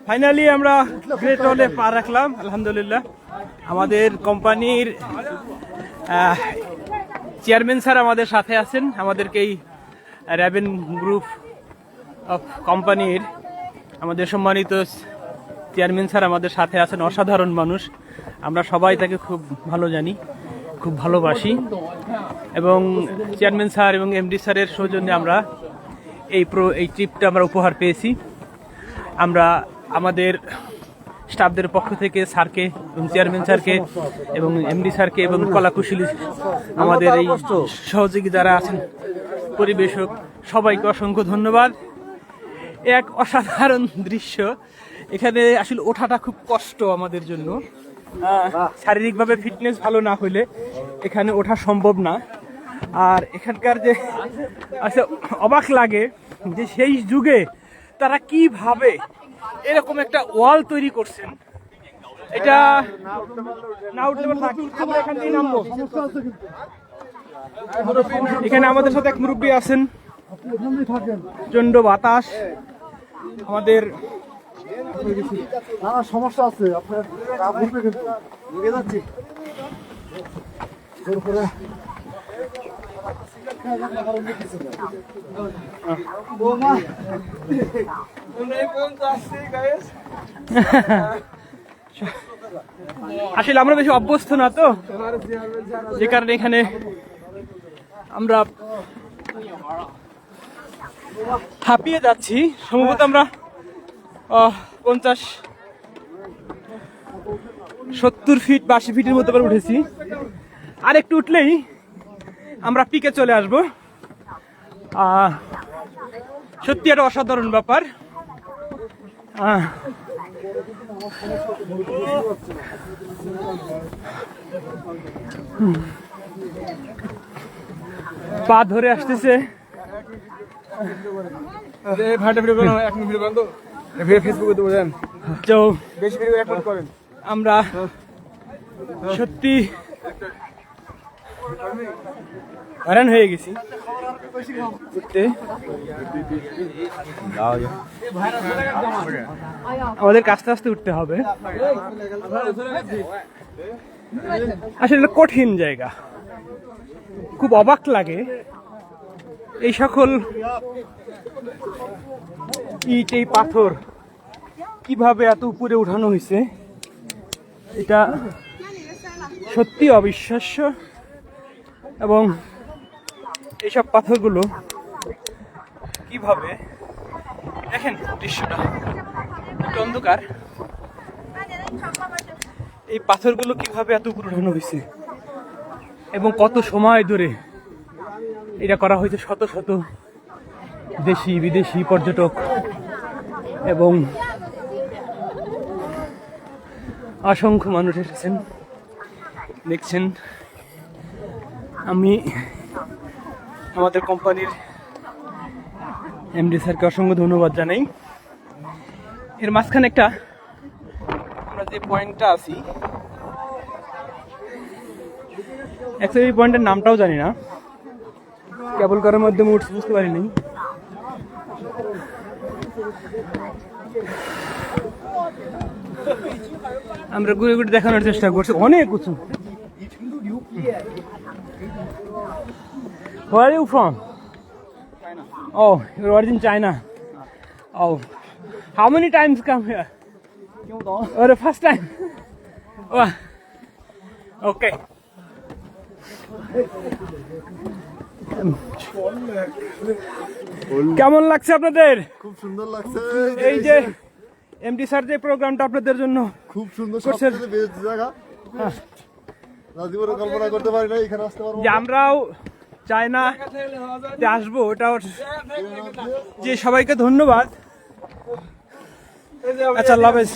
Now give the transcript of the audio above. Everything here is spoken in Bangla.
ফাইনালি আমরা গ্রেট ওয়ালে পা রাখলাম আলহামদুলিল্লাহ। আমাদের কোম্পানির চেয়ারম্যান স্যার আমাদের সাথে আছেন। আমাদেরকে এই র্যাবেন গ্রুপ অফ কোম্পানির আমাদের সম্মানিত চেয়ারম্যান স্যার আমাদের সাথে আছেন। অসাধারণ মানুষ, আমরা সবাই তাকে খুব ভালো জানি, খুব ভালোবাসি। এবং চেয়ারম্যান স্যার এবং এমডি স্যারের সৌজন্যে আমরা এই ট্রিপটা আমরা উপহার পেয়েছি। আমরা আমাদের স্টাফদের পক্ষ থেকে স্যারকে এবং চেয়ারম্যান স্যারকে এবং এমডি স্যারকে এবং কলাকুশলী আমাদের এই সহযোগী যারা আছেন পরিবেশক সবাইকে অসংখ্য ধন্যবাদ। এক অসাধারণ দৃশ্য। এখানে আসলে ওঠাটা খুব কষ্ট আমাদের জন্য, শারীরিকভাবে ফিটনেস ভালো না হলে এখানে ওঠা সম্ভব না। আর এখানকার যে আচ্ছা অবাক লাগে যে সেই যুগে তারা কিভাবে এরকম একটা ওয়াল তৈরি করছেন। এটা না উঠলে আমরা এখান থেকে নামবো। এখানে আমাদের সাথে এক মুরব্বী আছেন, প্রচন্ড বাতাস। আমাদের সমস্যা আছে আপনার যাচ্ছি আসলে আমরা বেশি অভ্যস্ত না তো, যে কারণে এখানে আমরা হাঁপিয়ে যাচ্ছি। সম্ভবত আমরা 50-70 ফিট বা 80 ফিটের মধ্যে উঠেছি। আর একটু উঠলেই আমরা পিকে চলে আসবো। সত্যি একটা অসাধারণ ব্যাপার। পা ধরে আসতেছে। আমরা সত্যি হয়রান হয়ে গেছি উঠতে। আমাদের আস্তে আস্তে উঠতে হবে। আসলে কঠিন জায়গা, খুব অবাক লাগে এই সকল ইট, এই পাথর কিভাবে এত উপরে উঠানো হয়েছে। এটা সত্যি অবিশ্বাস্য। এবং এইসব পাথরগুলো কিভাবে, দেখেন দৃশ্যটা একটু অন্ধকার, এই পাথরগুলো কিভাবে এত উপরে উঠানো হয়েছে এবং কত সময় ধরে এটা করা হয়েছে। শত শত দেশি বিদেশি পর্যটক এবং অসংখ্য মানুষ এসেছেন, দেখছেন। আমি আমাদের কোম্পানির এমডি স্যারকে অসংখ্য ধন্যবাদ জানাই। এর মাঝখানে একটা আমরা যে পয়েন্টটা আছি, অ্যাকচুয়ালি এই পয়েন্টের নামটাও জানি না, কেবল করার মাধ্যমে উঠতে বুঝতে পারিনি। আমরা ঘুরে ঘুরে দেখানোর চেষ্টা করছি, অনেক উঁচু। Where are you from? China. Oh, you're origin China. Oh, how many times come here? Oh, the first time. Oh, okay. কেমন লাগছে আপনাদের? খুব সুন্দর লাগছে। এই যে এমডি স্যার যে প্রোগ্রামটা আপনাদের জন্য খুব সুন্দর, সবচেয়ে বেস্ট জায়গা। জীবনে কল্পনা করতে পারি না এখানে আসতে পারবো। আমরাও চায়নাতে আসবো, ওটাও যে সবাইকে ধন্যবাদ। আচ্ছা, আল্লাহ হাফেজ।